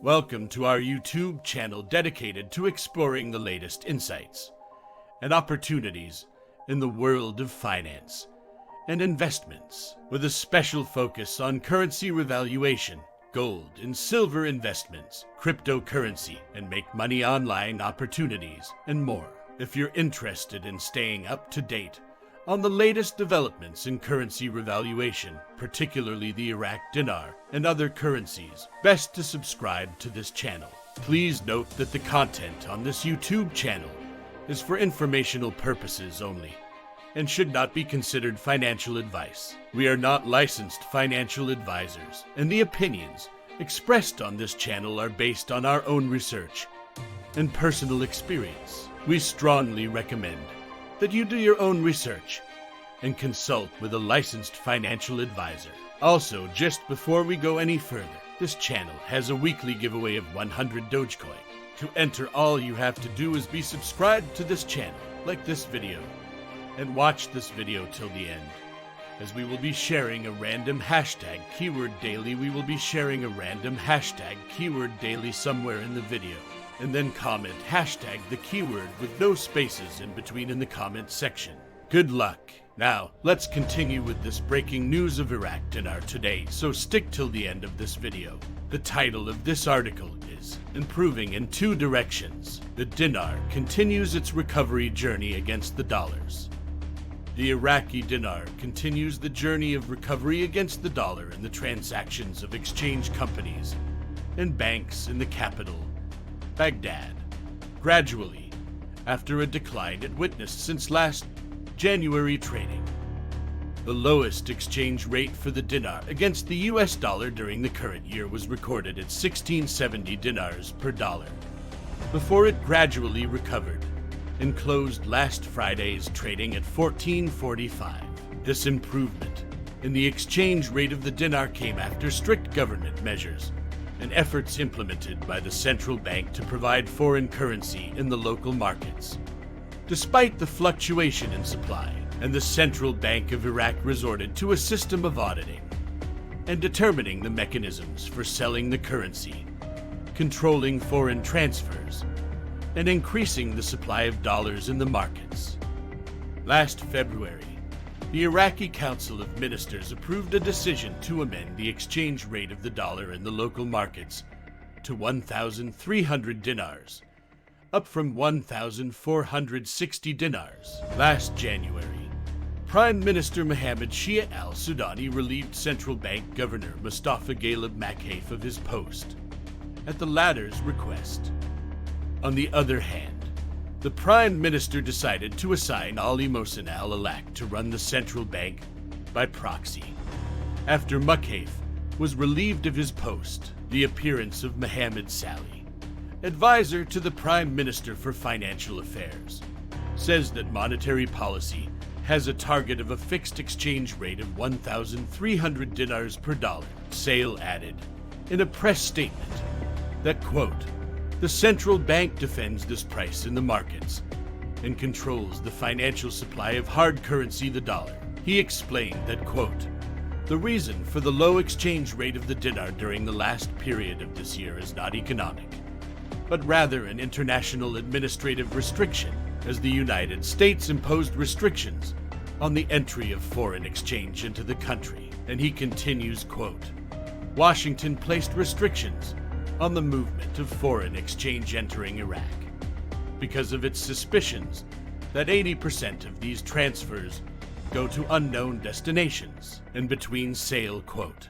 Welcome to our YouTube channel dedicated to exploring the latest insights and opportunities in the world of finance and investments, with a special focus on currency revaluation, gold and silver investments, cryptocurrency, and make money online opportunities, and more. If you're interested in staying up to date on the latest developments in currency revaluation, particularly the Iraqi Dinar and other currencies, best to subscribe to this channel. Please note that the content on this YouTube channel is for informational purposes only and should not be considered financial advice. We are not licensed financial advisors, and the opinions expressed on this channel are based on our own research and personal experience. We strongly recommend that you do your own research and consult with a licensed financial advisor. Also, just before we go any further, this channel has a weekly giveaway of 100 Dogecoin. To enter, all you have to do is be subscribed to this channel, like this video, and watch this video till the end, as we will be sharing a random hashtag keyword daily. We will be sharing a random hashtag keyword daily somewhere in the video, and then comment hashtag the keyword with no spaces in between in the comment section. Good luck. Now, let's continue with this breaking news of Iraqi Dinar today, so stick till the end of this video. The title of this article is Improving in Two Directions. The dinar continues its recovery journey against the dollars. The Iraqi dinar continues the journey of recovery against the dollar in the transactions of exchange companies and banks in the capital, Baghdad, gradually, after a decline it witnessed since last January trading. The lowest exchange rate for the dinar against the US dollar during the current year was recorded at 1670 dinars per dollar, before it gradually recovered and closed last Friday's trading at 1445. This improvement in the exchange rate of the dinar came after strict government measures and efforts implemented by the central bank to provide foreign currency in the local markets. Despite the fluctuation in supply, and the Central Bank of Iraq resorted to a system of auditing and determining the mechanisms for selling the currency, controlling foreign transfers, and increasing the supply of dollars in the markets. Last February, the Iraqi Council of Ministers approved a decision to amend the exchange rate of the dollar in the local markets to 1,300 dinars, up from 1,460 dinars. Last January, Prime Minister Mohammed Shia al-Sudani relieved Central Bank Governor Mustafa Ghalib Makhaif of his post, at the latter's request. On the other hand, the Prime Minister decided to assign Ali Mohsen al-Alak to run the central bank by proxy. After Makhaif was relieved of his post, the appearance of Mohammed Salih, advisor to the Prime Minister for Financial Affairs, says that monetary policy has a target of a fixed exchange rate of 1,300 dinars per dollar. Sale added in a press statement that, quote, the central bank defends this price in the markets and controls the financial supply of hard currency, the dollar. He explained that, quote, the reason for the low exchange rate of the dinar during the last period of this year is not economic, but rather an international administrative restriction, as the United States imposed restrictions on the entry of foreign exchange into the country. And he continues, quote, Washington placed restrictions on the movement of foreign exchange entering Iraq because of its suspicions that 80% of these transfers go to unknown destinations. And between sale, quote,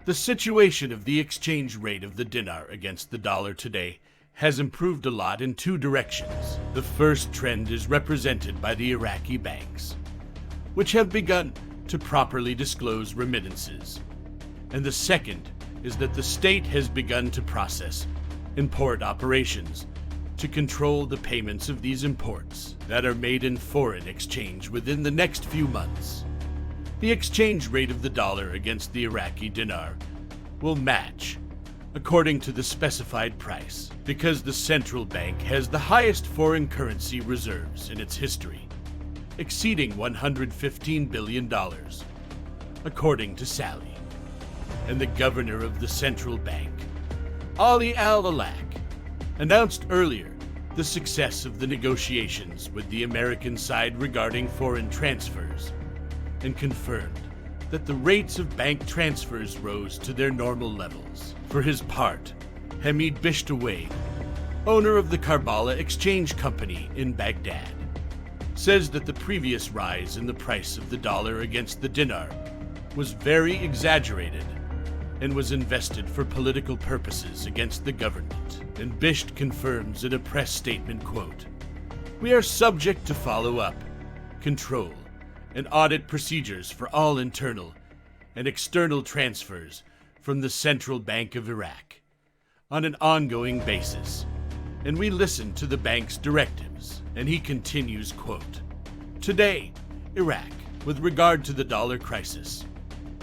the situation of the exchange rate of the dinar against the dollar today has improved a lot in two directions. The first trend is represented by the Iraqi banks, which have begun to properly disclose remittances. And the second is that the state has begun to process import operations to control the payments of these imports that are made in foreign exchange within the next few months. The exchange rate of the dollar against the Iraqi dinar will match according to the specified price, because the central bank has the highest foreign currency reserves in its history, exceeding $115 billion, according to Salih. And the governor of the central bank Ali al-Alak, announced earlier the success of the negotiations with the American side regarding foreign transfers, and confirmed that the rates of bank transfers rose to their normal levels. For his part, Hamid Bishtaway, owner of the Karbala Exchange Company in Baghdad, says that the previous rise in the price of the dollar against the dinar was very exaggerated and was invested for political purposes against the government. And Bisht confirms in a press statement, quote, "We are subject to follow-up, control, and audit procedures for all internal and external transfers from the Central Bank of Iraq on an ongoing basis, and we listen to the bank's directives." And he continues, quote, "Today, Iraq, with regard to the dollar crisis,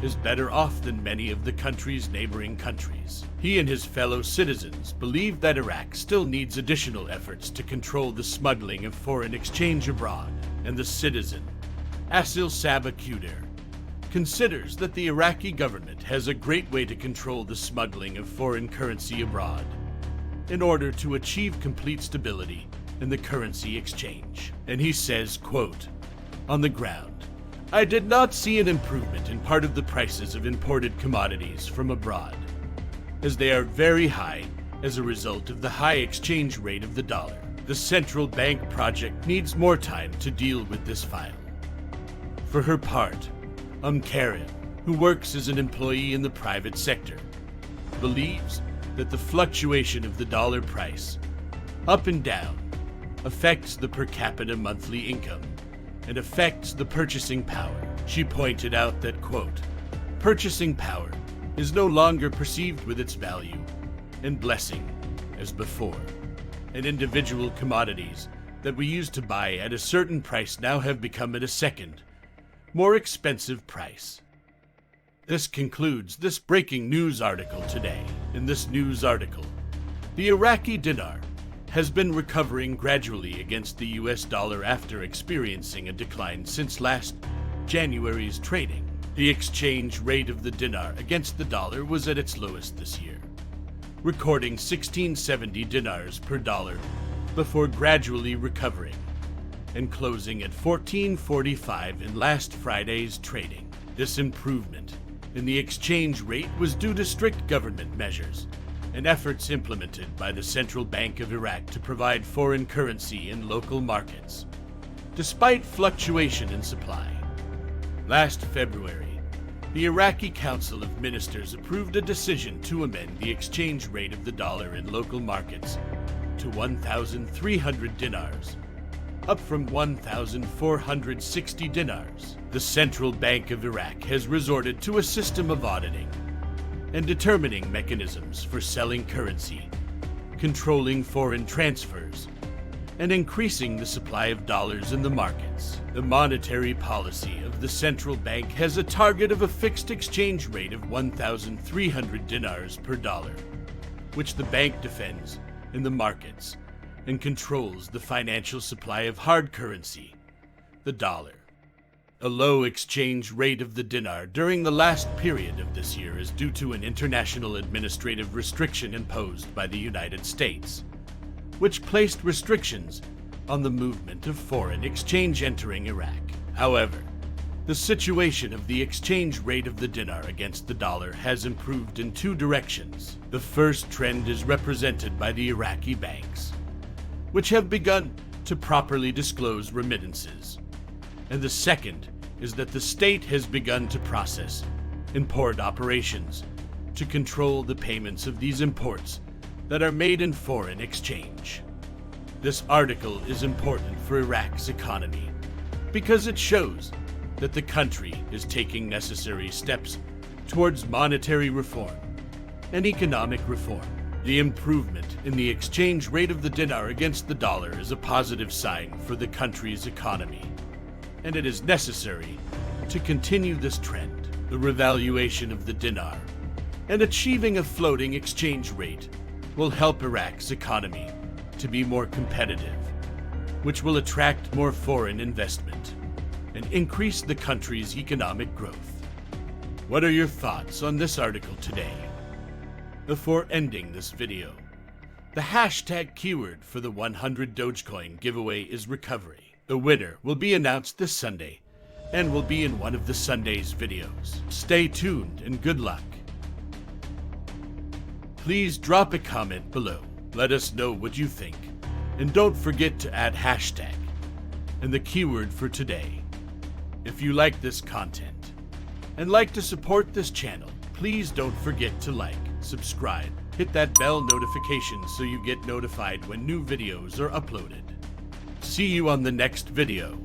is better off than many of the country's neighboring countries. He and his fellow citizens believe that Iraq still needs additional efforts to control the smuggling of foreign exchange abroad, and the citizen, Asil Sabah Kuder, considers that the Iraqi government has a great way to control the smuggling of foreign currency abroad in order to achieve complete stability in the currency exchange." And he says, quote, "On the ground, I did not see an improvement in part of the prices of imported commodities from abroad, as they are very high as a result of the high exchange rate of the dollar. The central bank project needs more time to deal with this file." For her part, Karen, who works as an employee in the private sector, believes that the fluctuation of the dollar price, up and down, affects the per capita monthly income and affects the purchasing power. She pointed out that, quote, "Purchasing power is no longer perceived with its value and blessing as before, and individual commodities that we used to buy at a certain price now have become at a second, more expensive price." This concludes this breaking news article today. In this news article, the Iraqi dinar has been recovering gradually against the US dollar after experiencing a decline since last January's trading. The exchange rate of the dinar against the dollar was at its lowest this year, recording 1670 dinars per dollar before gradually recovering and closing at 1445 in last Friday's trading. This improvement in the exchange rate was due to strict government measures and efforts implemented by the Central Bank of Iraq to provide foreign currency in local markets, despite fluctuation in supply. Last February, the Iraqi Council of Ministers approved a decision to amend the exchange rate of the dollar in local markets to 1,300 dinars, up from 1,460 dinars. The Central Bank of Iraq has resorted to a system of auditing and determining mechanisms for selling currency, controlling foreign transfers, and increasing the supply of dollars in the markets. The monetary policy of the central bank has a target of a fixed exchange rate of 1,300 dinars per dollar, which the bank defends in the markets and controls the financial supply of hard currency, the dollar. A low exchange rate of the dinar during the last period of this year is due to an international administrative restriction imposed by the United States, which placed restrictions on the movement of foreign exchange entering Iraq. However, the situation of the exchange rate of the dinar against the dollar has improved in two directions. The first trend is represented by the Iraqi banks, which have begun to properly disclose remittances. And the second is that the state has begun to process import operations to control the payments of these imports that are made in foreign exchange. This article is important for Iraq's economy because it shows that the country is taking necessary steps towards monetary reform and economic reform. The improvement in the exchange rate of the dinar against the dollar is a positive sign for the country's economy, and it is necessary to continue this trend. The revaluation of the dinar and achieving a floating exchange rate will help Iraq's economy to be more competitive, which will attract more foreign investment and increase the country's economic growth. What are your thoughts on this article today? before ending this video. The hashtag keyword for the 100 Dogecoin giveaway is recovery. The winner will be announced this Sunday and will be in one of the Sunday's videos. Stay tuned and good luck. Please drop a comment below. Let us know what you think. And don't forget to add hashtag and the keyword for today. If you like this content and like to support this channel, please don't forget to like, subscribe, hit that bell notification so you get notified when new videos are uploaded. See you on the next video.